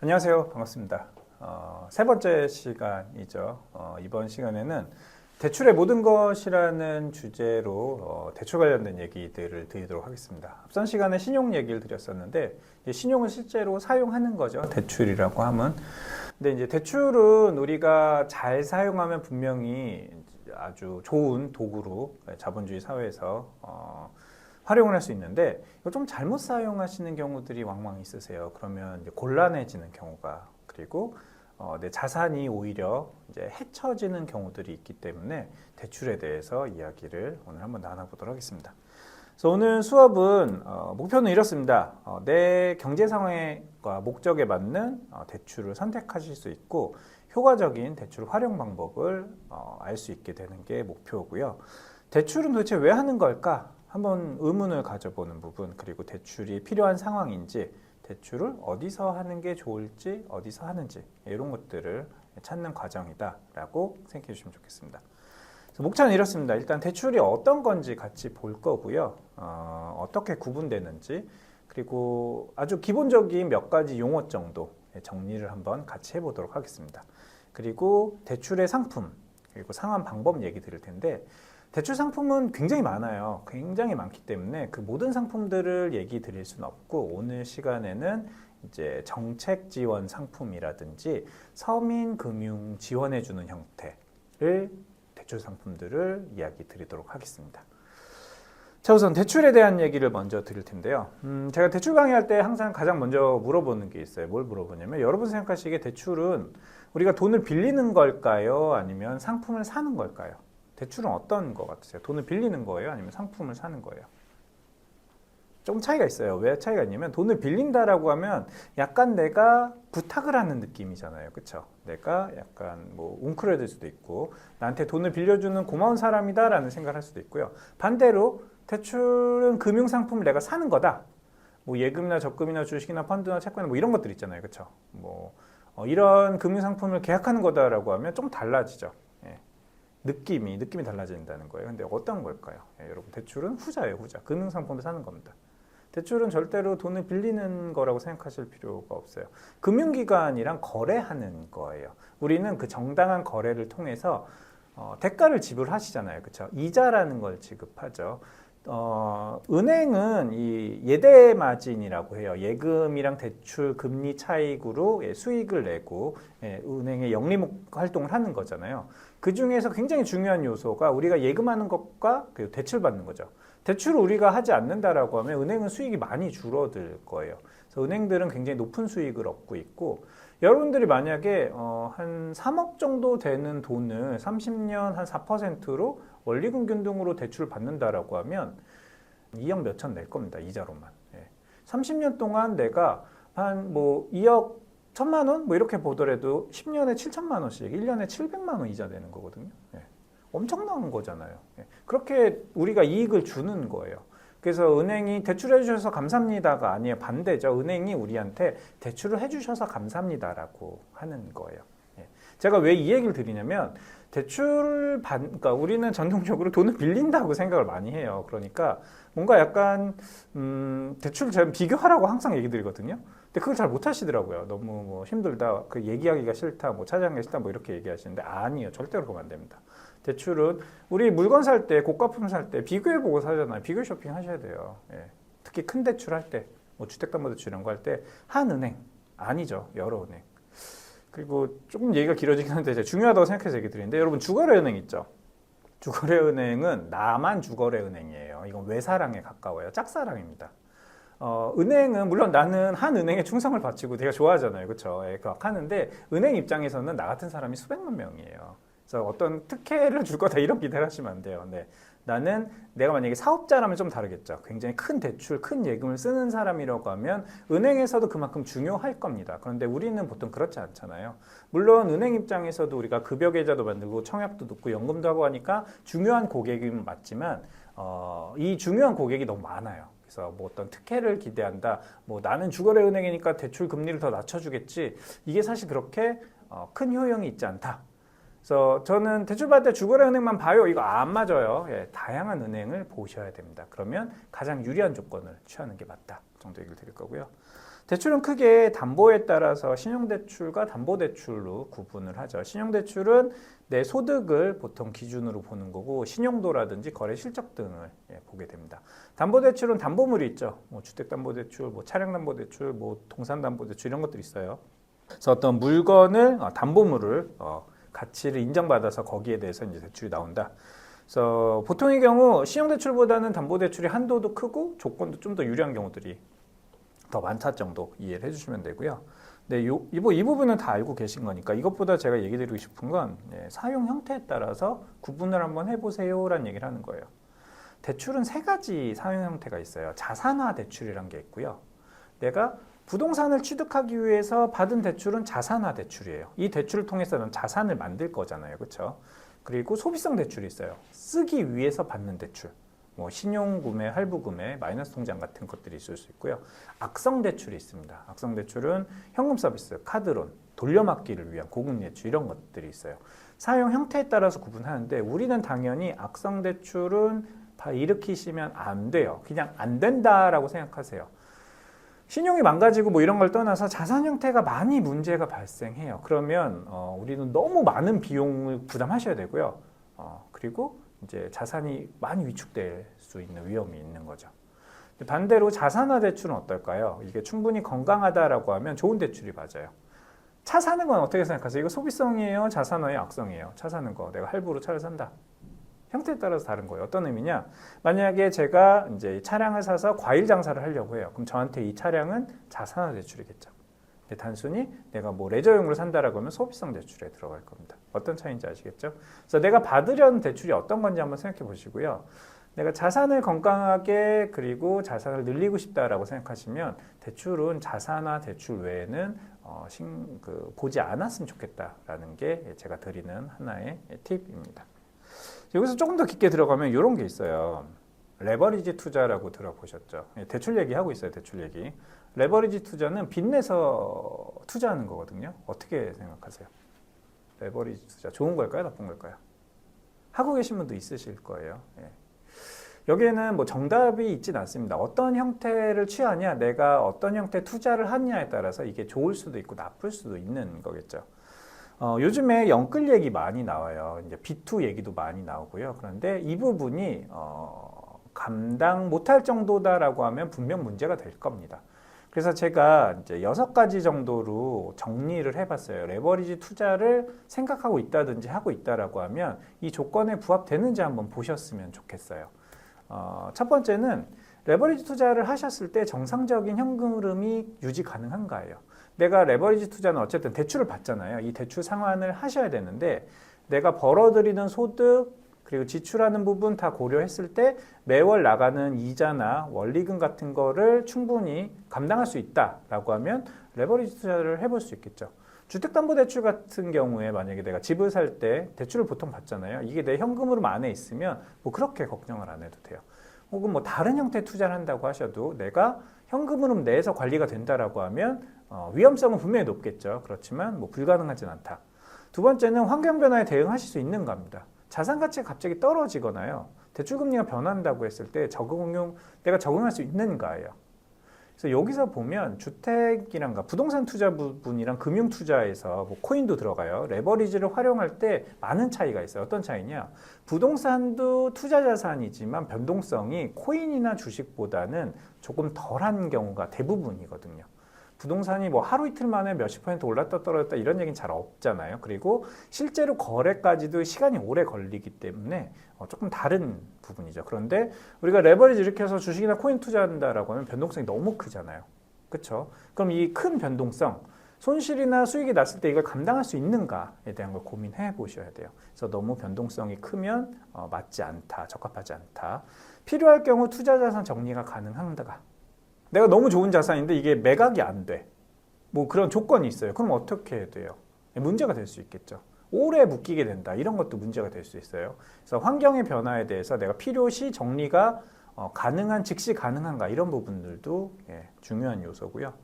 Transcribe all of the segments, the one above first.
안녕하세요. 반갑습니다. 세 번째 시간이죠. 이번 시간에는 대출의 모든 것이라는 주제로 대출 관련된 얘기들을 드리도록 하겠습니다. 앞선 시간에 신용 얘기를 드렸었는데 신용을 실제로 사용하는 거죠. 대출이라고 하면. 근데 이제 대출은 우리가 잘 사용하면 분명히 아주 좋은 도구로 자본주의 사회에서 활용을 할 수 있는데 이거 좀 잘못 사용하시는 경우들이 왕왕 있으세요. 그러면 이제 곤란해지는 경우가 그리고 내 자산이 오히려 이제 해쳐지는 경우들이 있기 때문에 대출에 대해서 이야기를 오늘 한번 나눠보도록 하겠습니다. 그래서 오늘 수업은 목표는 이렇습니다. 내 경제 상황과 목적에 맞는 대출을 선택하실 수 있고 효과적인 대출 활용 방법을 알 수 있게 되는 게 목표고요. 대출은 도대체 왜 하는 걸까? 한번 의문을 가져보는 부분, 그리고 대출이 필요한 상황인지, 대출을 어디서 하는 게 좋을지, 어디서 하는지 이런 것들을 찾는 과정이다라고 생각해 주시면 좋겠습니다. 그래서 목차는 이렇습니다. 일단 대출이 어떤 건지 같이 볼 거고요. 어떻게 구분되는지, 그리고 아주 기본적인 몇 가지 용어 정도 정리를 한번 같이 해보도록 하겠습니다. 그리고 대출의 상품, 그리고 상환 방법 얘기 드릴 텐데 대출 상품은 굉장히 많아요. 굉장히 많기 때문에 그 모든 상품들을 얘기 드릴 수는 없고 오늘 시간에는 이제 정책 지원 상품이라든지 서민 금융 지원해주는 형태를 대출 상품들을 이야기 드리도록 하겠습니다. 자, 우선 대출에 대한 얘기를 먼저 드릴 텐데요. 제가 대출 강의할 때 항상 가장 먼저 물어보는 게 있어요. 뭘 물어보냐면 여러분 생각하시기에 대출은 우리가 돈을 빌리는 걸까요? 아니면 상품을 사는 걸까요? 대출은 어떤 것 같으세요? 돈을 빌리는 거예요? 아니면 상품을 사는 거예요? 조금 차이가 있어요. 왜 차이가 있냐면 돈을 빌린다라고 하면 약간 내가 부탁을 하는 느낌이잖아요. 그렇죠? 내가 약간 뭐 웅크려질 수도 있고 나한테 돈을 빌려주는 고마운 사람이다라는 생각을 할 수도 있고요. 반대로 대출은 금융상품을 내가 사는 거다. 뭐 예금이나 적금이나 주식이나 펀드나 채권이나 뭐 이런 것들 있잖아요. 그렇죠? 뭐 이런 금융상품을 계약하는 거다라고 하면 좀 달라지죠. 느낌이 달라진다는 거예요. 근데 어떤 걸까요? 여러분 대출은 후자예요. 후자. 금융상품을 사는 겁니다. 대출은 절대로 돈을 빌리는 거라고 생각하실 필요가 없어요. 금융기관이랑 거래하는 거예요. 우리는 그 정당한 거래를 통해서 대가를 지불하시잖아요. 그렇죠? 이자라는 걸 지급하죠. 은행은 이 예대 마진이라고 해요. 예금이랑 대출 금리 차익으로 수익을 내고 은행의 영리목 활동을 하는 거잖아요. 그 중에서 굉장히 중요한 요소가 우리가 예금하는 것과 대출 받는 거죠. 대출을 우리가 하지 않는다라고 하면 은행은 수익이 많이 줄어들 거예요. 그래서 은행들은 굉장히 높은 수익을 얻고 있고 여러분들이 만약에 한 3억 정도 되는 돈을 30년 한 4%로 원리금 균등으로 대출을 받는다라고 하면 2억 몇천 낼 겁니다. 이자로만. 30년 동안 내가 한 뭐 2억 1천만 원? 뭐 이렇게 보더라도 10년에 7천만 원씩 1년에 700만 원 이자 내는 거거든요. 엄청난 거잖아요. 그렇게 우리가 이익을 주는 거예요. 그래서 은행이 대출해 주셔서 감사합니다가 아니에요. 반대죠. 은행이 우리한테 대출을 해 주셔서 감사합니다라고 하는 거예요. 제가 왜 이 얘기를 드리냐면 그러니까 우리는 전통적으로 돈을 빌린다고 생각을 많이 해요. 그러니까 뭔가 약간 대출을 잘 비교하라고 항상 얘기 드리거든요. 근데 그걸 잘 못 하시더라고요. 너무 뭐 힘들다, 그 얘기하기가 싫다, 뭐 찾아가기 싫다, 뭐 이렇게 얘기하시는데 아니에요. 절대로 그러면 안 됩니다. 대출은 우리 물건 살 때, 고가품 살 때 비교해보고 사잖아요. 비교 쇼핑 하셔야 돼요. 특히 큰 대출 할 때, 뭐 주택담보대출 이런 거 할 때 한 은행 아니죠. 여러 은행. 그리고 조금 얘기가 길어지긴 한데 제가 중요하다고 생각해서 얘기 드리는데 여러분 주거래은행 있죠. 주거래은행은 나만 주거래은행이에요. 이건 외사랑에 가까워요. 짝사랑입니다. 은행은 물론 나는 한 은행에 충성을 바치고 되게 좋아하잖아요. 그렇죠? 그렇게 하는데 은행 입장에서는 나 같은 사람이 수백만 명이에요. 그래서 어떤 특혜를 줄 거다 이런 기대를 하시면 안 돼요. 네. 나는 내가 만약에 사업자라면 좀 다르겠죠. 굉장히 큰 대출, 큰 예금을 쓰는 사람이라고 하면 은행에서도 그만큼 중요할 겁니다. 그런데 우리는 보통 그렇지 않잖아요. 물론 은행 입장에서도 우리가 급여 계좌도 만들고 청약도 넣고 연금도 하고 하니까 중요한 고객은 맞지만 이 중요한 고객이 너무 많아요. 그래서 뭐 어떤 특혜를 기대한다. 뭐 나는 주거래 은행이니까 대출 금리를 더 낮춰주겠지. 이게 사실 그렇게 큰 효용이 있지 않다. 그래서 저는 대출받을 때 주거래 은행만 봐요. 이거 안 맞아요. 다양한 은행을 보셔야 됩니다. 그러면 가장 유리한 조건을 취하는 게 맞다. 그 정도 얘기를 드릴 거고요. 대출은 크게 담보에 따라서 신용대출과 담보대출로 구분을 하죠. 신용대출은 내 소득을 보통 기준으로 보는 거고 신용도라든지 거래 실적 등을 보게 됩니다. 담보대출은 담보물이 있죠. 뭐 주택담보대출, 뭐 차량담보대출, 뭐 동산담보대출 이런 것들이 있어요. 그래서 어떤 물건을 담보물을 가치를 인정받아서 거기에 대해서 이제 대출이 나온다. 그래서 보통의 경우 신용대출보다는 담보대출이 한도도 크고 조건도 좀 더 유리한 경우들이 더 많다 정도 이해를 해주시면 되고요. 네, 이 부분은 다 알고 계신 거니까 이것보다 제가 얘기 드리고 싶은 건 사용 형태에 따라서 구분을 한번 해보세요라는 얘기를 하는 거예요. 대출은 세 가지 사용 형태가 있어요. 자산화 대출이란 게 있고요. 내가 부동산을 취득하기 위해서 받은 대출은 자산화 대출이에요. 이 대출을 통해서는 자산을 만들 거잖아요. 그렇죠? 그리고 소비성 대출이 있어요. 쓰기 위해서 받는 대출. 뭐 신용구매, 할부구매, 마이너스 통장 같은 것들이 있을 수 있고요. 악성 대출이 있습니다. 악성 대출은 현금 서비스, 카드론, 돌려막기를 위한 고금 대출 이런 것들이 있어요. 사용 형태에 따라서 구분하는데 우리는 당연히 악성 대출은 일으키시면 안 돼요. 그냥 안 된다라고 생각하세요. 신용이 망가지고 뭐 이런 걸 떠나서 자산 형태가 많이 문제가 발생해요. 그러면 우리는 너무 많은 비용을 부담하셔야 되고요. 그리고 이제 자산이 많이 위축될 수 있는 위험이 있는 거죠. 반대로 자산화 대출은 어떨까요? 이게 충분히 건강하다라고 하면 좋은 대출이 맞아요. 차 사는 건 어떻게 생각하세요? 이거 소비성이에요? 자산화예요? 악성이에요? 차 사는 거 내가 할부로 차를 산다. 형태에 따라서 다른 거예요. 어떤 의미냐? 만약에 제가 이제 차량을 사서 과일 장사를 하려고 해요. 그럼 저한테 이 차량은 자산화 대출이겠죠. 근데 단순히 내가 뭐 레저용으로 산다라고 하면 소비성 대출에 들어갈 겁니다. 어떤 차이인지 아시겠죠? 그래서 내가 받으려는 대출이 어떤 건지 한번 생각해 보시고요. 내가 자산을 건강하게 그리고 자산을 늘리고 싶다라고 생각하시면 대출은 자산화 대출 외에는 보지 않았으면 좋겠다라는 게 제가 드리는 하나의 팁입니다. 여기서 조금 더 깊게 들어가면 이런 게 있어요. 레버리지 투자라고 들어보셨죠? 대출 얘기하고 있어요. 대출 얘기. 레버리지 투자는 빚내서 투자하는 거거든요. 어떻게 생각하세요? 레버리지 투자 좋은 걸까요? 나쁜 걸까요? 하고 계신 분도 있으실 거예요. 여기에는 뭐 정답이 있진 않습니다. 어떤 형태를 취하냐, 내가 어떤 형태 투자를 하느냐에 따라서 이게 좋을 수도 있고 나쁠 수도 있는 거겠죠. 요즘에 영끌 얘기 많이 나와요. 이제 B2 얘기도 많이 나오고요. 그런데 이 부분이 감당 못할 정도다라고 하면 분명 문제가 될 겁니다. 그래서 제가 이제 6가지 정도로 정리를 해봤어요. 레버리지 투자를 생각하고 있다든지 하고 있다라고 하면 이 조건에 부합되는지 한번 보셨으면 좋겠어요. 첫 번째는 레버리지 투자를 하셨을 때 정상적인 현금 흐름이 유지 가능한가예요. 내가 레버리지 투자는 어쨌든 대출을 받잖아요. 이 대출 상환을 하셔야 되는데 내가 벌어들이는 소득 그리고 지출하는 부분 다 고려했을 때 매월 나가는 이자나 원리금 같은 거를 충분히 감당할 수 있다라고 하면 레버리지 투자를 해볼 수 있겠죠. 주택담보대출 같은 경우에 만약에 내가 집을 살 때 대출을 보통 받잖아요. 이게 내 현금 흐름 안에 있으면 뭐 그렇게 걱정을 안 해도 돼요. 혹은 뭐 다른 형태의 투자를 한다고 하셔도 내가 현금 흐름 내에서 관리가 된다라고 하면 위험성은 분명히 높겠죠. 그렇지만 뭐 불가능하진 않다. 두 번째는 환경 변화에 대응하실 수 있는가 합니다. 자산 가치가 갑자기 떨어지거나요. 대출 금리가 변한다고 했을 때 내가 적응할 수 있는가예요. 그래서 여기서 보면 주택이란가 부동산 투자 부분이랑 금융 투자에서 뭐 코인도 들어가요. 레버리지를 활용할 때 많은 차이가 있어요. 어떤 차이냐? 부동산도 투자 자산이지만 변동성이 코인이나 주식보다는 조금 덜한 경우가 대부분이거든요. 부동산이 뭐 하루 이틀 만에 몇십 % 올랐다 떨어졌다 이런 얘기는 잘 없잖아요. 그리고 실제로 거래까지도 시간이 오래 걸리기 때문에 조금 다른 부분이죠. 그런데 우리가 레버리지 이렇게 해서 주식이나 코인 투자한다라고 하면 변동성이 너무 크잖아요. 그렇죠? 그럼 이 큰 변동성, 손실이나 수익이 났을 때 이걸 감당할 수 있는가에 대한 걸 고민해 보셔야 돼요. 그래서 너무 변동성이 크면 맞지 않다, 적합하지 않다. 필요할 경우 투자 자산 정리가 가능한가? 내가 너무 좋은 자산인데 이게 매각이 안 돼. 뭐 그런 조건이 있어요. 그럼 어떻게 해야 돼요? 문제가 될 수 있겠죠. 오래 묶이게 된다. 이런 것도 문제가 될 수 있어요. 그래서 환경의 변화에 대해서 내가 필요시 정리가 가능한, 즉시 가능한가 이런 부분들도 중요한 요소고요.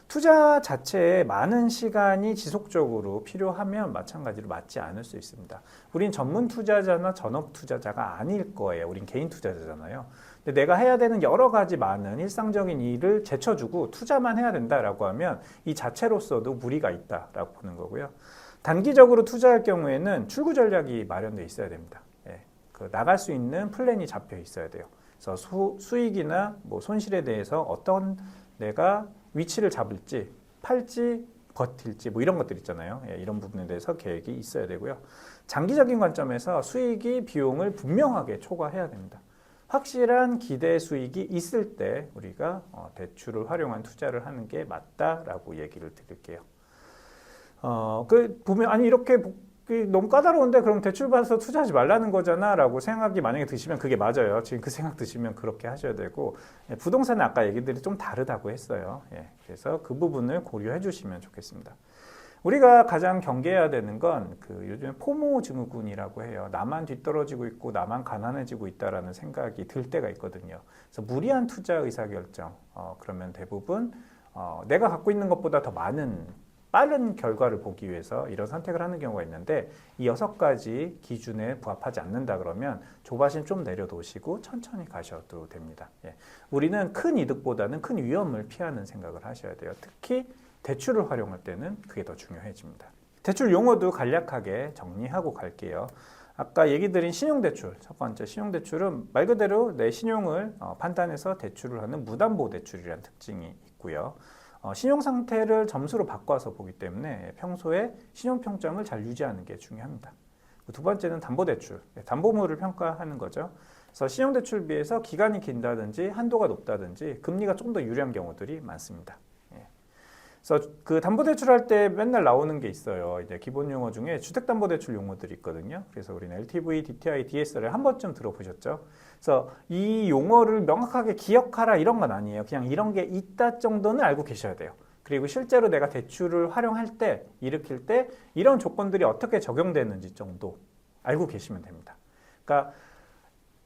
투자 자체에 많은 시간이 지속적으로 필요하면 마찬가지로 맞지 않을 수 있습니다. 우린 전문 투자자나 전업 투자자가 아닐 거예요. 우린 개인 투자자잖아요. 근데 내가 해야 되는 여러 가지 많은 일상적인 일을 제쳐주고 투자만 해야 된다라고 하면 이 자체로서도 무리가 있다라고 보는 거고요. 단기적으로 투자할 경우에는 출구 전략이 마련돼 있어야 됩니다. 예, 그 나갈 수 있는 플랜이 잡혀 있어야 돼요. 그래서 수익이나 뭐 손실에 대해서 어떤 내가 위치를 잡을지, 팔지, 버틸지 뭐 이런 것들 있잖아요. 예, 이런 부분에 대해서 계획이 있어야 되고요. 장기적인 관점에서 수익이 비용을 분명하게 초과해야 됩니다. 확실한 기대 수익이 있을 때 우리가 대출을 활용한 투자를 하는 게 맞다라고 얘기를 드릴게요. 보면 아니 이렇게 너무 까다로운데 그럼 대출 받아서 투자하지 말라는 거잖아 라고 생각이 만약에 드시면 그게 맞아요. 지금 그 생각 드시면 그렇게 하셔야 되고, 부동산은 아까 얘기들이 좀 다르다고 했어요. 예, 그래서 그 부분을 고려해 주시면 좋겠습니다. 우리가 가장 경계해야 되는 건 요즘에 포모 증후군이라고 해요. 나만 뒤떨어지고 있고 나만 가난해지고 있다라는 생각이 들 때가 있거든요. 그래서 무리한 투자 의사결정, 그러면 대부분 내가 갖고 있는 것보다 더 많은 빠른 결과를 보기 위해서 이런 선택을 하는 경우가 있는데, 이 6가지 기준에 부합하지 않는다 그러면 조바심 좀 내려놓으시고 천천히 가셔도 됩니다. 예. 우리는 큰 이득보다는 큰 위험을 피하는 생각을 하셔야 돼요. 특히 대출을 활용할 때는 그게 더 중요해집니다. 대출 용어도 간략하게 정리하고 갈게요. 아까 얘기 드린 신용대출, 첫 번째 신용대출은 말 그대로 내 신용을 판단해서 대출을 하는 무담보대출이라는 특징이 있고요. 신용 상태를 점수로 바꿔서 보기 때문에 평소에 신용평점을 잘 유지하는 게 중요합니다. 두 번째는 담보대출, 담보물을 평가하는 거죠. 그래서 신용대출 비해서 기간이 긴다든지 한도가 높다든지 금리가 조금 더 유리한 경우들이 많습니다. 그래서 그 담보대출할 때 맨날 나오는 게 있어요. 이제 기본 용어 중에 주택담보대출 용어들이 있거든요. 그래서 우리는 LTV, DTI, DSR을 한 번쯤 들어보셨죠? 그래서 이 용어를 명확하게 기억하라 이런 건 아니에요. 그냥 이런 게 있다 정도는 알고 계셔야 돼요. 그리고 실제로 내가 대출을 활용할 때, 일으킬 때 이런 조건들이 어떻게 적용되는지 정도 알고 계시면 됩니다. 그러니까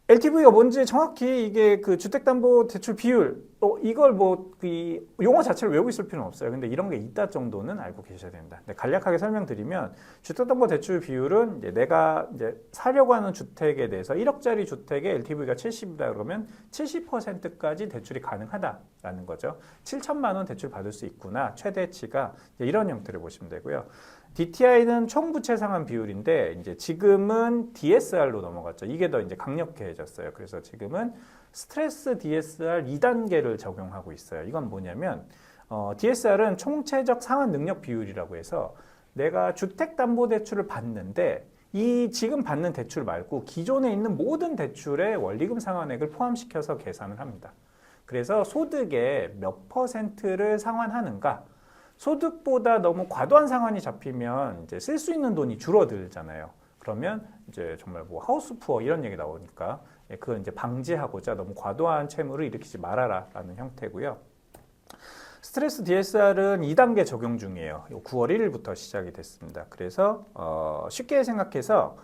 LTV가 뭔지 정확히 이게 그 주택담보대출 비율, 이걸 그 용어 자체를 외우고 있을 필요는 없어요. 근데 이런 게 있다 정도는 알고 계셔야 됩니다. 근데 간략하게 설명드리면 주택담보대출 비율은 이제 내가 이제 사려고 하는 주택에 대해서 1억짜리 주택에 LTV가 70이다 그러면 70%까지 대출이 가능하다라는 거죠. 7천만 원 대출 받을 수 있구나, 최대치가 이런 형태를 보시면 되고요. DTI는 총부채 상환 비율인데 이제 지금은 DSR로 넘어갔죠. 이게 더 이제 강력해졌어요. 그래서 지금은 스트레스 DSR 2단계를 적용하고 있어요. 이건 뭐냐면 DSR은 총체적 상환 능력 비율이라고 해서 내가 주택담보대출을 받는데 이 지금 받는 대출 말고 기존에 있는 모든 대출의 원리금 상환액을 포함시켜서 계산을 합니다. 그래서 소득의 몇 %를 상환하는가? 소득보다 너무 과도한 상환이 잡히면 이제 쓸 수 있는 돈이 줄어들잖아요. 그러면 이제 정말 뭐 하우스 푸어 이런 얘기 나오니까 그건 이제 방지하고자 너무 과도한 채무를 일으키지 말아라라는 형태고요. 스트레스 DSR은 2단계 적용 중이에요. 9월 1일부터 시작이 됐습니다. 그래서 쉽게 생각해서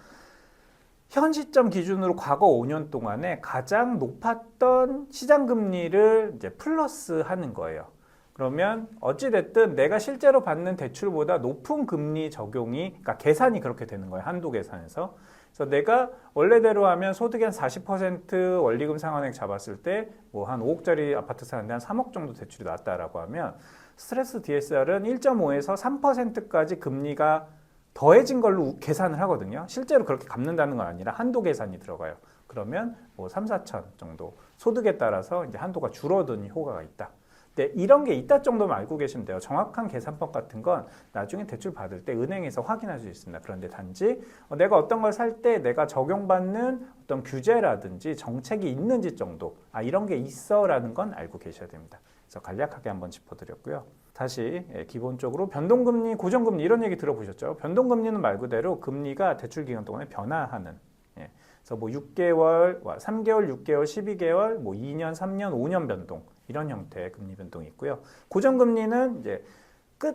현 시점 기준으로 과거 5년 동안에 가장 높았던 시장 금리를 이제 플러스 하는 거예요. 그러면 어찌됐든 내가 실제로 받는 대출보다 높은 금리 적용이, 그러니까 계산이 그렇게 되는 거예요. 한도 계산에서. 그래서 내가 원래대로 하면 소득의 한 40% 원리금 상환액 잡았을 때 뭐 한 5억짜리 아파트 사는데 한 3억 정도 대출이 나왔다라고 하면 스트레스 DSR은 1.5에서 3%까지 금리가 더해진 걸로 계산을 하거든요. 실제로 그렇게 갚는다는 건 아니라 한도 계산이 들어가요. 그러면 뭐 3, 4천 정도 소득에 따라서 이제 한도가 줄어드는 효과가 있다. 네, 이런 게 있다 정도만 알고 계시면 돼요. 정확한 계산법 같은 건 나중에 대출 받을 때 은행에서 확인할 수 있습니다. 그런데 단지 내가 어떤 걸 살 때 내가 적용받는 어떤 규제라든지 정책이 있는지 정도, 이런 게 있어라는 건 알고 계셔야 됩니다. 그래서 간략하게 한번 짚어드렸고요. 다시 기본적으로 변동금리, 고정금리 이런 얘기 들어보셨죠? 변동금리는 말 그대로 금리가 대출 기간 동안에 변화하는, 그래서 뭐 6개월, 3개월, 6개월, 12개월, 뭐 2년, 3년, 5년 변동 이런 형태의 금리 변동이 있고요. 고정금리는 이제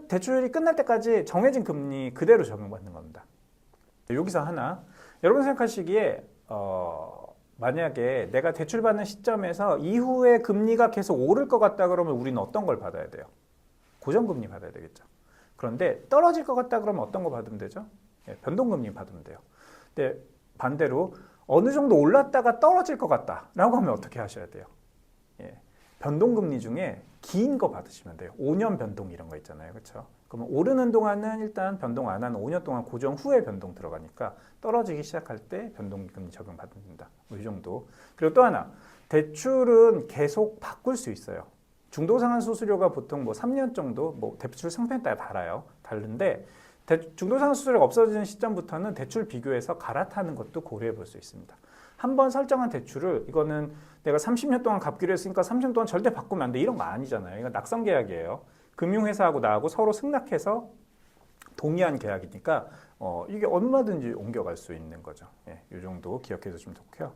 대출이 끝날 때까지 정해진 금리 그대로 적용받는 겁니다. 여기서 하나, 여러분 생각하시기에 만약에 내가 대출 받는 시점에서 이후에 금리가 계속 오를 것 같다 그러면 우리는 어떤 걸 받아야 돼요? 고정금리 받아야 되겠죠. 그런데 떨어질 것 같다 그러면 어떤 거 받으면 되죠? 변동금리 받으면 돼요. 근데 반대로 어느 정도 올랐다가 떨어질 것 같다라고 하면 어떻게 하셔야 돼요? 예. 변동금리 중에 긴 거 받으시면 돼요. 5년 변동 이런 거 있잖아요. 그렇죠? 그러면 오르는 동안은 일단 변동 안 하는 5년 동안 고정 후에 변동 들어가니까 떨어지기 시작할 때 변동금리 적용받는다. 뭐 이 정도. 그리고 또 하나, 대출은 계속 바꿀 수 있어요. 중도상환 수수료가 보통 뭐 3년 정도, 뭐 대출 상품에 따라 다른데 중도상환 수수료가 없어지는 시점부터는 대출 비교해서 갈아타는 것도 고려해 볼 수 있습니다. 한번 설정한 대출을 이거는 내가 30년 동안 갚기로 했으니까 30년 동안 절대 바꾸면 안 돼. 이런 거 아니잖아요. 이거 낙선 계약이에요. 금융회사하고 나하고 서로 승낙해서 동의한 계약이니까 이게 얼마든지 옮겨갈 수 있는 거죠. 예, 이 정도 기억해 두시면 좋고요.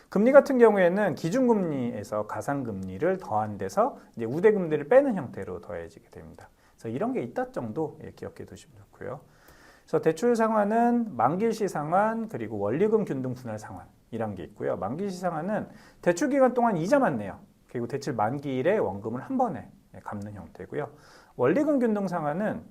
금리 같은 경우에는 기준금리에서 가상금리를 더한 데서 이제 우대금리를 빼는 형태로 더해지게 됩니다. 그래서 이런 게 있다 정도 기억해 두시면 좋고요. 그래서 대출 상환은 만기시 상환 그리고 원리금 균등 분할 상환이란 게 있고요. 만기시 상환은 대출 기간 동안 이자만 내요. 그리고 대출 만기일에 원금을 한 번에 갚는 형태고요. 원리금 균등 상환은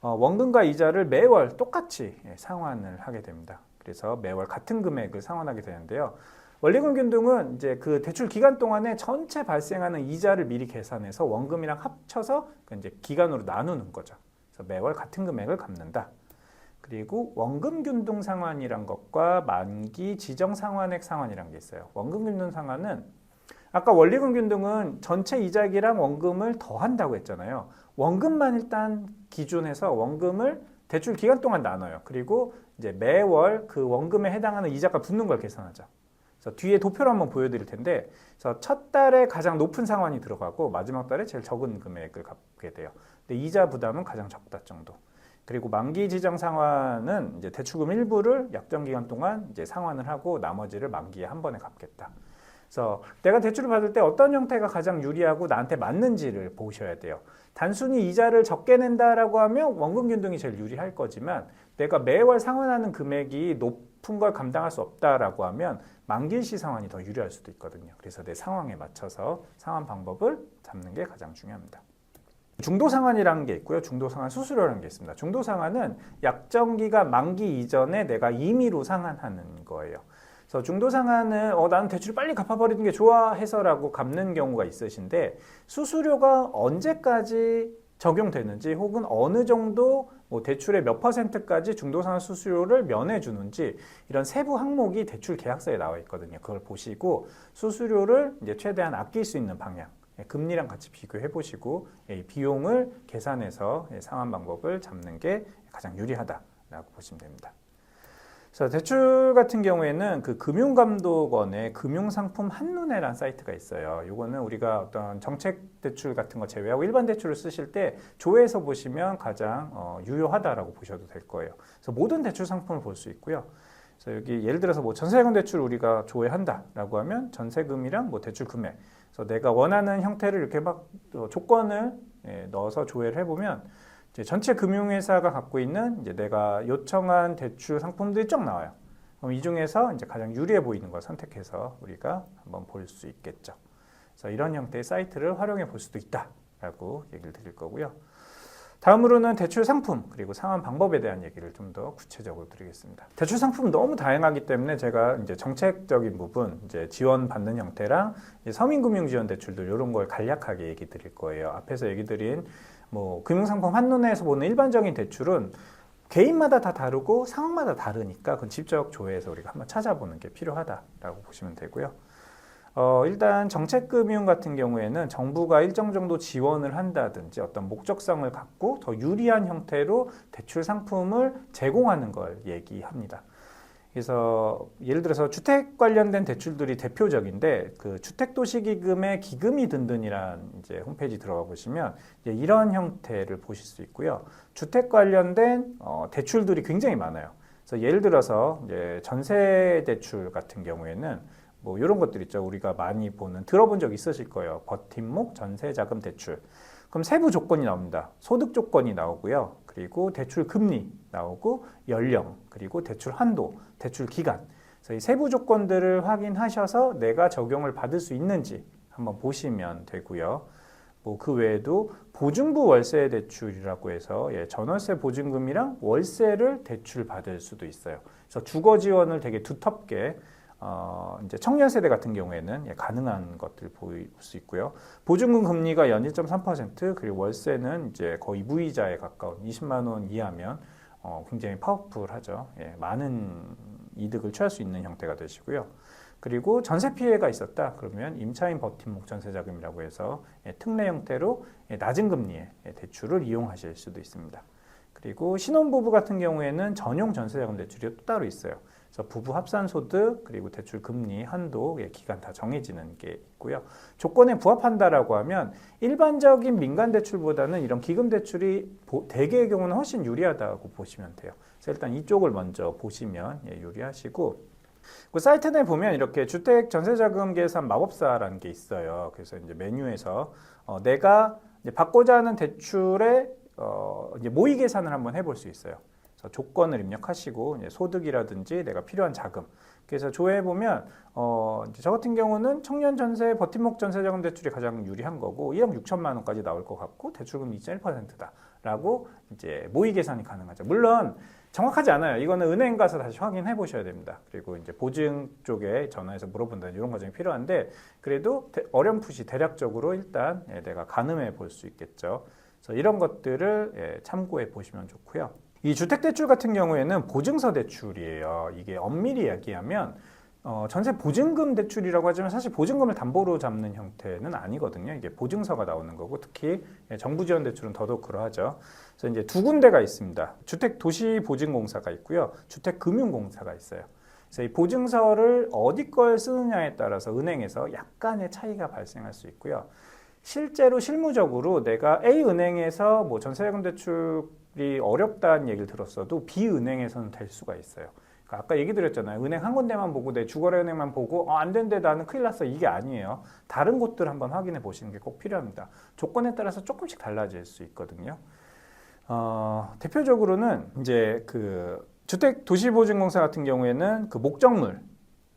원금과 이자를 매월 똑같이 상환을 하게 됩니다. 그래서 매월 같은 금액을 상환하게 되는데요. 원리금 균등은 이제 그 대출 기간 동안에 전체 발생하는 이자를 미리 계산해서 원금이랑 합쳐서 이제 기간으로 나누는 거죠. 그래서 매월 같은 금액을 갚는다. 그리고 원금 균등 상환이란 것과 만기 지정 상환액 상환이란 게 있어요. 원금 균등 상환은 아까 원리금 균등은 전체 이자기랑 원금을 더한다고 했잖아요. 원금만 일단 기준해서 원금을 대출 기간 동안 나눠요. 그리고 이제 매월 그 원금에 해당하는 이자가 붙는 걸 계산하죠. 그래서 뒤에 도표를 한번 보여드릴 텐데, 첫 달에 가장 높은 상환이 들어가고 마지막 달에 제일 적은 금액을 갚게 돼요. 근데 이자 부담은 가장 적다 정도. 그리고 만기 지정 상환은 이제 대출금 일부를 약정 기간 동안 이제 상환을 하고 나머지를 만기에 한 번에 갚겠다. 그래서 내가 대출을 받을 때 어떤 형태가 가장 유리하고 나한테 맞는지를 보셔야 돼요. 단순히 이자를 적게 낸다라고 하면 원금 균등이 제일 유리할 거지만 내가 매월 상환하는 금액이 높은 걸 감당할 수 없다라고 하면 만기시 상환이 더 유리할 수도 있거든요. 그래서 내 상황에 맞춰서 상환 방법을 잡는 게 가장 중요합니다. 중도상환이라는 게 있고요. 중도상환 수수료라는 게 있습니다. 중도상환은 약정기간 만기 이전에 내가 임의로 상환하는 거예요. 그래서 중도상환은 나는 대출 빨리 갚아버리는 게 좋아 해서라고 갚는 경우가 있으신데 수수료가 언제까지 적용되는지 혹은 어느 정도 뭐 대출의 몇 %까지 중도상환 수수료를 면해 주는지 이런 세부 항목이 대출 계약서에 나와 있거든요. 그걸 보시고 수수료를 이제 최대한 아낄 수 있는 방향, 금리랑 같이 비교해 보시고 비용을 계산해서 상환 방법을 잡는 게 가장 유리하다라고 보시면 됩니다. 그래서 대출 같은 경우에는 그 금융감독원의 금융상품 한눈에란 사이트가 있어요. 이거는 우리가 어떤 정책 대출 같은 거 제외하고 일반 대출을 쓰실 때 조회해서 보시면 가장 유효하다라고 보셔도 될 거예요. 그래서 모든 대출 상품을 볼 수 있고요. 그래서 여기 예를 들어서 뭐 전세금 대출 우리가 조회한다라고 하면 전세금이랑 뭐 대출 금액, 그래서 내가 원하는 형태를 이렇게 막 조건을 넣어서 조회를 해보면 전체 금융회사가 갖고 있는 이제 내가 요청한 대출 상품들이 쭉 나와요. 그럼 이 중에서 이제 가장 유리해 보이는 걸 선택해서 우리가 한번 볼 수 있겠죠. 그래서 이런 형태의 사이트를 활용해 볼 수도 있다라고 얘기를 드릴 거고요. 다음으로는 대출 상품 그리고 상환 방법에 대한 얘기를 좀 더 구체적으로 드리겠습니다. 대출 상품은 너무 다양하기 때문에 제가 이제 정책적인 부분, 이제 지원받는 형태랑 서민금융지원 대출들 이런 걸 간략하게 얘기 드릴 거예요. 앞에서 얘기 드린 뭐 금융상품 한눈에서 보는 일반적인 대출은 개인마다 다 다르고 상황마다 다르니까 그건 직접 조회해서 우리가 한번 찾아보는 게 필요하다라고 보시면 되고요. 일단 정책금융 같은 경우에는 정부가 일정 정도 지원을 한다든지 어떤 목적성을 갖고 더 유리한 형태로 대출 상품을 제공하는 걸 얘기합니다. 그래서 예를 들어서 주택 관련된 대출들이 대표적인데 그 주택도시기금의 기금이 든든이란 이제 홈페이지 들어가 보시면 이제 이런 형태를 보실 수 있고요. 주택 관련된 대출들이 굉장히 많아요. 그래서 예를 들어서 이제 전세 대출 같은 경우에는 뭐 이런 것들 있죠. 우리가 많이 보는 들어본 적 있으실 거예요. 버팀목 전세자금 대출. 그럼 세부 조건이 나옵니다. 소득 조건이 나오고요. 그리고 대출 금리 나오고 연령, 그리고 대출 한도, 대출 기간. 그래서 이 세부 조건들을 확인하셔서 내가 적용을 받을 수 있는지 한번 보시면 되고요. 뭐 그 외에도 보증부 월세 대출이라고 해서 전월세 보증금이랑 월세를 대출 받을 수도 있어요. 그래서 주거 지원을 되게 두텁게 이제 청년 세대 같은 경우에는 가능한 것들 보일 수 있고요. 보증금 금리가 연 1.3% 그리고 월세는 이제 거의 무이자에 가까운 20만 원 이하면 굉장히 파워풀하죠. 많은 이득을 취할 수 있는 형태가 되시고요. 그리고 전세 피해가 있었다 그러면 임차인 버팀목 전세자금이라고 해서 특례 형태로 낮은 금리의 대출을 이용하실 수도 있습니다. 그리고 신혼부부 같은 경우에는 전용 전세자금 대출이 또 따로 있어요. 그래서 부부 합산 소득 그리고 대출 금리 한도 기간 다 정해지는 게 있고요. 조건에 부합한다라고 하면 일반적인 민간 대출보다는 이런 기금 대출이 대개의 경우는 훨씬 유리하다고 보시면 돼요. 그래서 일단 이쪽을 먼저 보시면 유리하시고, 그 사이트 내에 보면 이렇게 주택 전세자금 계산 마법사라는 게 있어요. 그래서 이제 메뉴에서 내가 이제 받고자 하는 대출의 이제 모의 계산을 한번 해볼 수 있어요. 그래서 조건을 입력하시고 이제 소득이라든지 내가 필요한 자금. 그래서 조회해 보면 이제 저 같은 경우는 청년 전세 버팀목 전세자금 대출이 가장 유리한 거고 1억 6천만 원까지 나올 것 같고 대출금리 2.1%다라고 이제 모의 계산이 가능하죠. 물론 정확하지 않아요. 이거는 은행 가서 다시 확인해 보셔야 됩니다. 그리고 이제 보증 쪽에 전화해서 물어본다 이런 과정이 필요한데 그래도 어렴풋이 대략적으로 일단 내가 가늠해 볼 수 있겠죠. 그래서 이런 것들을 참고해 보시면 좋고요. 이 주택대출 같은 경우에는 보증서 대출이에요. 이게 엄밀히 이야기하면 전세 보증금 대출이라고 하지만 사실 보증금을 담보로 잡는 형태는 아니거든요. 이게 보증서가 나오는 거고 특히 정부 지원 대출은 더더욱 그러하죠. 그래서 이제 두 군데가 있습니다. 주택도시보증공사가 있고요. 주택금융공사가 있어요. 그래서 이 보증서를 어디 걸 쓰느냐에 따라서 은행에서 약간의 차이가 발생할 수 있고요. 실제로 실무적으로 내가 A 은행에서 뭐 전세자금 대출이 어렵다는 얘기를 들었어도 B 은행에서는 될 수가 있어요. 그러니까 아까 얘기 드렸잖아요. 은행 한 군데만 보고 내 주거래은행만 보고 안 된대 나는 큰일 났어 이게 아니에요. 다른 곳들 한번 확인해 보시는 게 꼭 필요합니다. 조건에 따라서 조금씩 달라질 수 있거든요. 대표적으로는 이제 그 주택도시보증공사 같은 경우에는 그 목적물,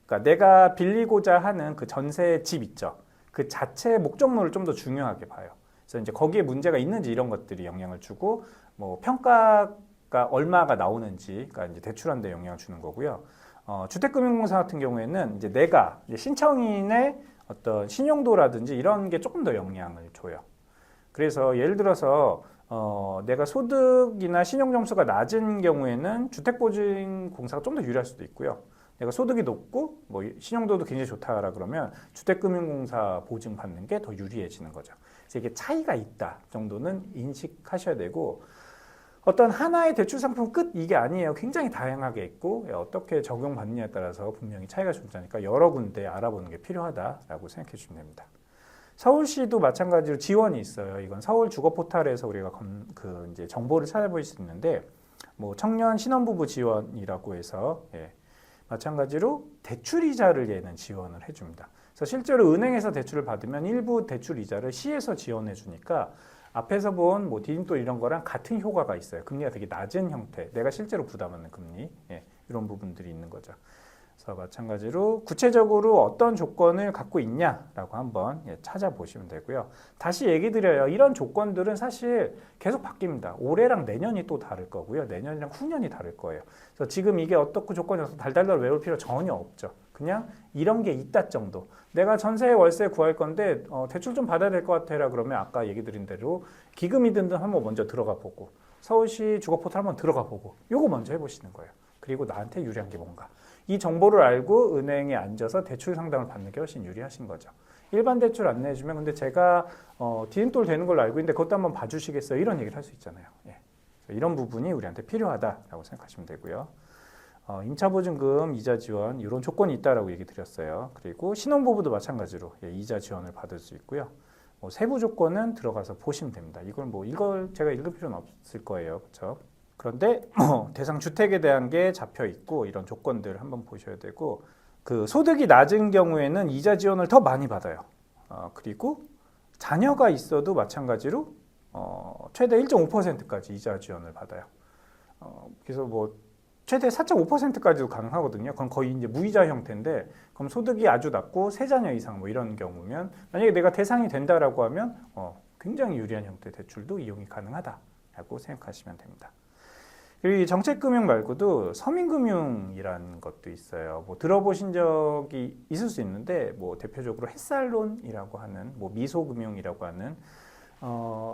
그러니까 내가 빌리고자 하는 그 전세 집 있죠. 그 자체의 목적물을 좀 더 중요하게 봐요. 그래서 이제 거기에 문제가 있는지 이런 것들이 영향을 주고 뭐 평가가 얼마가 나오는지가 이제 대출하는 데 영향을 주는 거고요. 주택금융공사 같은 경우에는 이제 내가 이제 신청인의 어떤 신용도라든지 이런 게 조금 더 영향을 줘요. 그래서 예를 들어서 내가 소득이나 신용 점수가 낮은 경우에는 주택보증공사가 좀 더 유리할 수도 있고요. 내가 소득이 높고 뭐 신용도도 굉장히 좋다라 그러면 주택금융공사 보증 받는 게 더 유리해지는 거죠. 그래서 이게 차이가 있다 정도는 인식하셔야 되고 어떤 하나의 대출 상품 끝 이게 아니에요. 굉장히 다양하게 있고 어떻게 적용받느냐에 따라서 분명히 차이가 존재하니까 여러 군데 알아보는 게 필요하다라고 생각해 주시면 됩니다. 서울시도 마찬가지로 지원이 있어요. 이건 서울 주거 포털에서 우리가 이제 정보를 찾아볼 수 있는데 뭐 청년 신혼부부 지원이라고 해서 마찬가지로 대출 이자를 얘는 지원을 해줍니다. 그래서 실제로 은행에서 대출을 받으면 일부 대출 이자를 시에서 지원해 주니까 앞에서 본 뭐 디딤돌 이런 거랑 같은 효과가 있어요. 금리가 되게 낮은 형태, 내가 실제로 부담하는 금리 이런 부분들이 있는 거죠. 그래서 마찬가지로 구체적으로 어떤 조건을 갖고 있냐라고 한번 찾아보시면 되고요. 다시 얘기 드려요. 이런 조건들은 사실 계속 바뀝니다. 올해랑 내년이 또 다를 거고요. 내년이랑 후년이 다를 거예요. 그래서 지금 이게 어떻고 조건이 어떻고 달달달 외울 필요 전혀 없죠. 그냥 이런 게 있다 정도. 내가 전세 월세 구할 건데 대출 좀 받아야 될 것 같아라 그러면 아까 얘기 드린 대로 기금이든 한번 먼저 들어가 보고 서울시 주거포털 한번 들어가 보고 요거 먼저 해보시는 거예요. 그리고 나한테 유리한 게 뭔가. 이 정보를 알고 은행에 앉아서 대출 상담을 받는 게 훨씬 유리하신 거죠. 일반 대출 안 내주면 근데 제가 디딤돌 되는 걸로 알고 있는데 그것도 한번 봐주시겠어요? 이런 얘기를 할 수 있잖아요. 이런 부분이 우리한테 필요하다라고 생각하시면 되고요. 임차보증금, 이자 지원 이런 조건이 있다라고 얘기 드렸어요. 그리고 신혼부부도 마찬가지로 이자 지원을 받을 수 있고요. 세부 조건은 들어가서 보시면 됩니다. 이걸 제가 읽을 필요는 없을 거예요. 그렇죠? 그런데 대상 주택에 대한 게 잡혀 있고 이런 조건들 한번 보셔야 되고 그 소득이 낮은 경우에는 이자 지원을 더 많이 받아요. 그리고 자녀가 있어도 마찬가지로 최대 1.5%까지 이자 지원을 받아요. 그래서 뭐 최대 4.5%까지도 가능하거든요. 그건 거의 이제 무이자 형태인데 그럼 소득이 아주 낮고 세 자녀 이상 뭐 이런 경우면 만약에 내가 대상이 된다라고 하면 굉장히 유리한 형태의 대출도 이용이 가능하다라고 생각하시면 됩니다. 그리고 이 정책금융 말고도 서민금융이라는 것도 있어요. 뭐 들어보신 적이 있을 수 있는데 뭐 대표적으로 햇살론이라고 하는 뭐 미소금융이라고 하는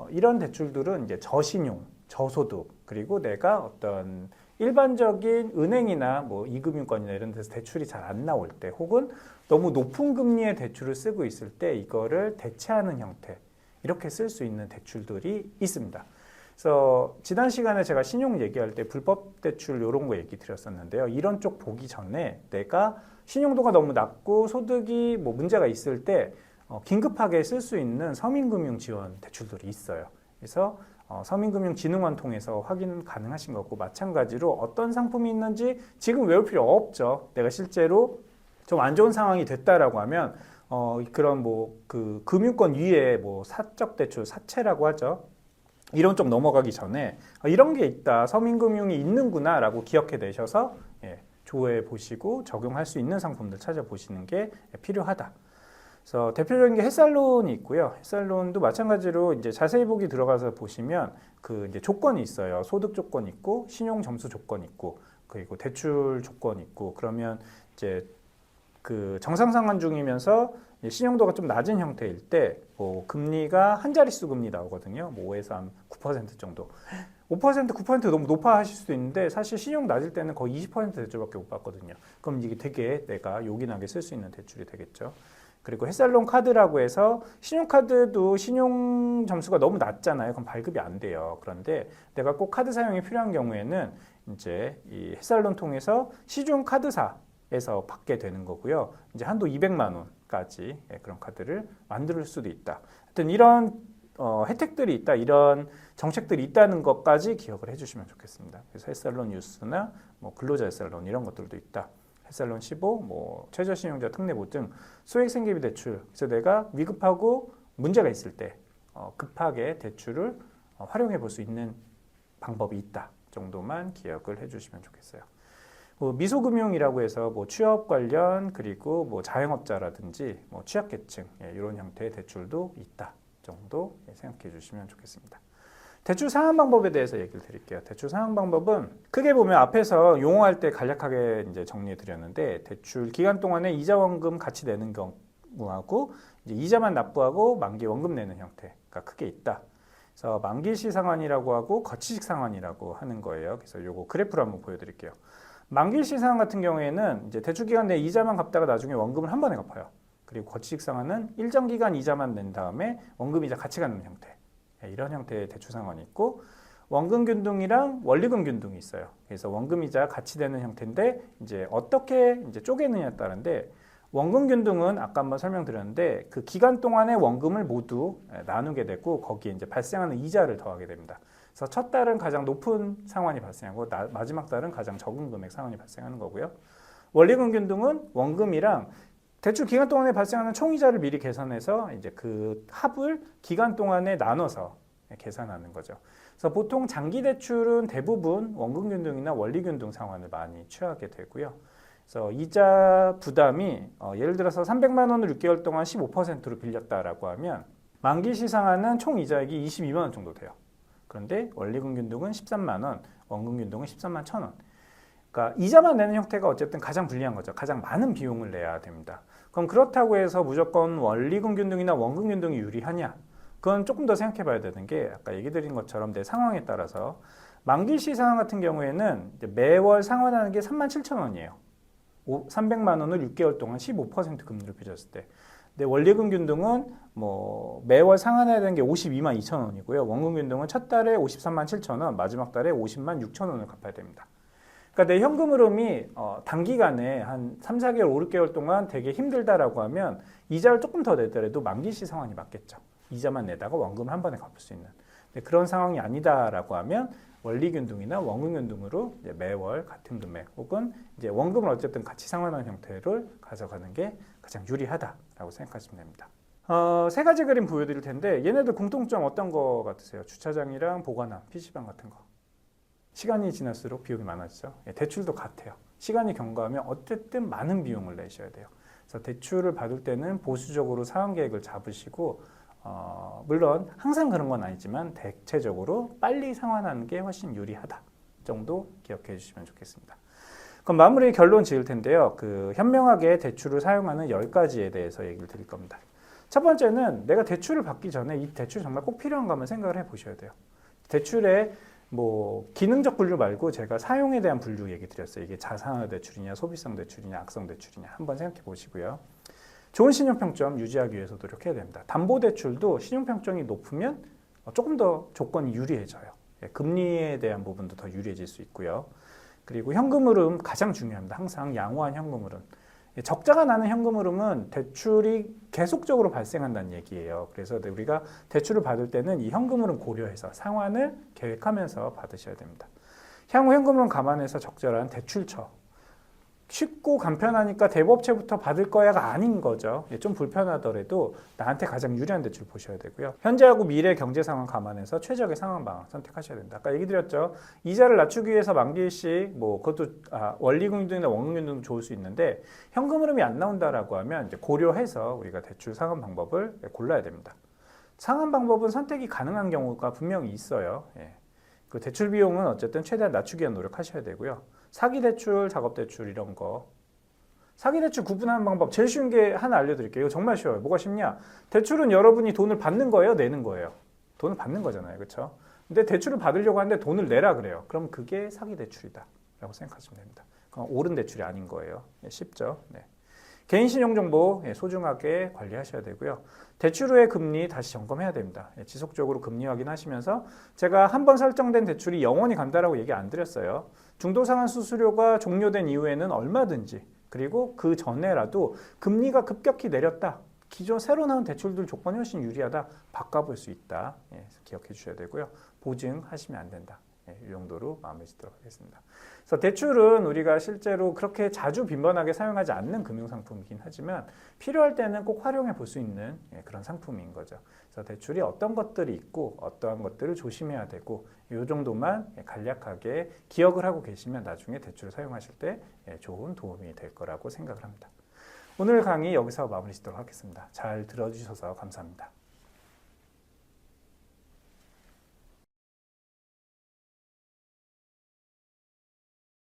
이런 대출들은 이제 저신용, 저소득 그리고 내가 어떤 일반적인 은행이나 뭐 이금융권이나 이런 데서 대출이 잘 안 나올 때 혹은 너무 높은 금리의 대출을 쓰고 있을 때 이거를 대체하는 형태 이렇게 쓸 수 있는 대출들이 있습니다. 그래서 지난 시간에 제가 신용 얘기할 때 불법 대출 이런 거 얘기 드렸었는데요. 이런 쪽 보기 전에 내가 신용도가 너무 낮고 소득이 뭐 문제가 있을 때 긴급하게 쓸 수 있는 서민금융 지원 대출들이 있어요. 그래서 서민금융진흥원 통해서 확인 가능하신 거고 마찬가지로 어떤 상품이 있는지 지금 외울 필요 없죠. 내가 실제로 좀 안 좋은 상황이 됐다라고 하면 그런 뭐 그 금융권 위에 뭐 사적 대출 사채라고 하죠. 이런 쪽 넘어가기 전에 이런 게 있다, 서민금융이 있는구나라고 기억해 내셔서 조회해 보시고 적용할 수 있는 상품들 찾아보시는 게 필요하다. 그래서 대표적인 게 햇살론이 있고요. 햇살론도 마찬가지로 이제 자세히 보기 들어가서 보시면 그 이제 조건이 있어요. 소득 조건 있고 신용 점수 조건 있고 그리고 대출 조건 있고 그러면 이제 그 정상 상환 중이면서 신용도가 좀 낮은 형태일 때 뭐 금리가 한 자릿수 금리 나오거든요. 뭐 5에서 한 9% 정도. 5%, 9% 너무 높아 하실 수도 있는데 사실 신용 낮을 때는 거의 20% 대출밖에 못 받거든요. 그럼 이게 되게 내가 요긴하게 쓸 수 있는 대출이 되겠죠. 그리고 햇살론 카드라고 해서 신용카드도 신용 점수가 너무 낮잖아요. 그럼 발급이 안 돼요. 그런데 내가 꼭 카드 사용이 필요한 경우에는 이제 이 햇살론 통해서 시중 카드사에서 받게 되는 거고요. 이제 한도 200만 원까지 그런 카드를 만들 수도 있다. 하여튼 이런 혜택들이 있다, 이런 정책들이 있다는 것까지 기억을 해주시면 좋겠습니다. 그래서 햇살론 뉴스나 뭐 근로자 햇살론 이런 것들도 있다. 햇살론 15, 뭐 최저신용자 특례보증, 소액생계비 대출. 그래서 내가 위급하고 문제가 있을 때 급하게 대출을 활용해 볼 수 있는 방법이 있다 정도만 기억을 해주시면 좋겠어요. 뭐 미소금융이라고 해서 뭐 취업 관련 그리고 뭐 자영업자라든지 뭐 취약계층 이런 형태의 대출도 있다 정도 생각해 주시면 좋겠습니다. 대출 상환 방법에 대해서 얘기를 드릴게요. 대출 상환 방법은 크게 보면 앞에서 용어할 때 간략하게 이제 정리해 드렸는데 대출 기간 동안에 이자 원금 같이 내는 경우하고 이제 이자만 납부하고 만기 원금 내는 형태가 크게 있다. 그래서 만기시 상환이라고 하고 거치식 상환이라고 하는 거예요. 그래서 요거 그래프로 한번 보여드릴게요. 만기시 상환 같은 경우에는 이제 대출 기간 내에 이자만 갚다가 나중에 원금을 한 번에 갚아요. 그리고 거치식 상환은 일정 기간 이자만 낸 다음에 원금 이자 같이 갚는 형태. 이런 형태의 대출 상환이 있고 원금 균등이랑 원리금 균등이 있어요. 그래서 원금 이자 같이 되는 형태인데 이제 어떻게 이제 쪼개느냐에 따른데 원금 균등은 아까 한번 설명드렸는데 그 기간 동안의 원금을 모두 나누게 되고 거기에 이제 발생하는 이자를 더하게 됩니다. 그래서 첫 달은 가장 높은 상환이 발생하고 마지막 달은 가장 적은 금액 상환이 발생하는 거고요. 원리금 균등은 원금이랑 대출 기간 동안에 발생하는 총이자를 미리 계산해서 이제 그 합을 기간 동안에 나눠서 계산하는 거죠. 그래서 보통 장기 대출은 대부분 원금 균등이나 원리 균등 상환을 많이 취하게 되고요. 그래서 이자 부담이 예를 들어서 300만 원을 6개월 동안 15%로 빌렸다라고 하면 만기시 상환은 총 이자액이 22만 원 정도 돼요. 그런데 원리금 균등은 13만 원, 원금 균등은 13만 1천 원. 그러니까 이자만 내는 형태가 어쨌든 가장 불리한 거죠. 가장 많은 비용을 내야 됩니다. 그럼 그렇다고 해서 무조건 원리금 균등이나 원금 균등이 유리하냐? 그건 조금 더 생각해 봐야 되는 게 아까 얘기 드린 것처럼 내 상황에 따라서 만기시 상환 같은 경우에는 매월 상환하는 게 3만 7천 원이에요. 300만 원을 6개월 동안 15% 금리를 빚었을 때. 근데 원리금 균등은 뭐 매월 상환해야 되는 게 52만 2천 원이고요. 원금 균등은 첫 달에 53만 7천 원, 마지막 달에 50만 6천 원을 갚아야 됩니다. 그러니까 내 현금 흐름이 단기간에 한 3, 4개월, 5, 6개월 동안 되게 힘들다라고 하면 이자를 조금 더 내더라도 만기시 상환이 맞겠죠. 이자만 내다가 원금 한 번에 갚을 수 있는. 근데 그런 상황이 아니다라고 하면 원리균등이나 원금균등으로 매월 같은 금액 혹은 이제 원금을 어쨌든 같이 상환하는 형태를 가져가는 게 가장 유리하다라고 생각하시면 됩니다. 세 가지 그림 보여드릴 텐데 얘네들 공통점 어떤 거 같으세요? 주차장이랑 보관함, PC방 같은 거. 시간이 지날수록 비용이 많아지죠. 대출도 같아요. 시간이 경과하면 어쨌든 많은 비용을 내셔야 돼요. 그래서 대출을 받을 때는 보수적으로 상환 계획을 잡으시고 물론 항상 그런 건 아니지만 대체적으로 빨리 상환하는 게 훨씬 유리하다 정도 기억해 주시면 좋겠습니다. 그럼 마무리 결론 지을 텐데요. 현명하게 대출을 사용하는 10가지에 대해서 얘기를 드릴 겁니다. 첫 번째는 내가 대출을 받기 전에 이 대출이 정말 꼭 필요한가 한번 생각을 해보셔야 돼요. 대출의 기능적 분류 말고 제가 사용에 대한 분류 얘기 드렸어요. 이게 자산화 대출이냐, 소비성 대출이냐, 악성 대출이냐 한번 생각해 보시고요. 좋은 신용평점 유지하기 위해서 노력해야 됩니다. 담보대출도 신용평점이 높으면 조금 더 조건이 유리해져요. 금리에 대한 부분도 더 유리해질 수 있고요. 그리고 현금 흐름 가장 중요합니다. 항상 양호한 현금 흐름. 적자가 나는 현금 흐름은 대출이 계속적으로 발생한다는 얘기예요. 그래서 우리가 대출을 받을 때는 이 현금 흐름 고려해서 상환을 계획하면서 받으셔야 됩니다. 향후 현금 흐름 감안해서 적절한 대출처. 쉽고 간편하니까 대부업체부터 받을 거야가 아닌 거죠. 좀 불편하더라도 나한테 가장 유리한 대출 보셔야 되고요. 현재하고 미래 경제 상황 감안해서 최적의 상황 방안 선택하셔야 됩니다. 아까 얘기 드렸죠. 이자를 낮추기 위해서 만기일씩 그것도 원리금융이나 원금융도 좋을 수 있는데 현금 흐름이 안 나온다라고 하면 이제 고려해서 우리가 대출 상환 방법을 골라야 됩니다. 상환 방법은 선택이 가능한 경우가 분명히 있어요. 그 대출 비용은 어쨌든 최대한 낮추기 위한 노력하셔야 되고요. 사기 대출, 작업 대출 이런 거. 사기 대출 구분하는 방법 제일 쉬운 게 하나 알려드릴게요. 이거 정말 쉬워요. 뭐가 쉽냐? 대출은 여러분이 돈을 받는 거예요, 내는 거예요? 돈을 받는 거잖아요, 그렇죠? 근데 대출을 받으려고 하는데 돈을 내라 그래요. 그럼 그게 사기 대출이다라고 생각하시면 됩니다. 그건 옳은 대출이 아닌 거예요. 쉽죠? 네. 개인 신용 정보 소중하게 관리하셔야 되고요. 대출 후에 금리 다시 점검해야 됩니다. 지속적으로 금리 확인하시면서 제가 한번 설정된 대출이 영원히 간다라고 얘기 안 드렸어요. 중도상환 수수료가 종료된 이후에는 얼마든지 그리고 그 전에라도 금리가 급격히 내렸다. 기존 새로 나온 대출들 조건이 훨씬 유리하다. 바꿔볼 수 있다. 기억해 주셔야 되고요. 보증하시면 안 된다. 이 정도로 마무리 짓도록 하겠습니다. 그래서 대출은 우리가 실제로 그렇게 자주 빈번하게 사용하지 않는 금융상품이긴 하지만 필요할 때는 꼭 활용해 볼 수 있는 그런 상품인 거죠. 그래서 대출이 어떤 것들이 있고 어떠한 것들을 조심해야 되고 이 정도만 간략하게 기억을 하고 계시면 나중에 대출을 사용하실 때 좋은 도움이 될 거라고 생각을 합니다. 오늘 강의 여기서 마무리 짓도록 하겠습니다. 잘 들어주셔서 감사합니다.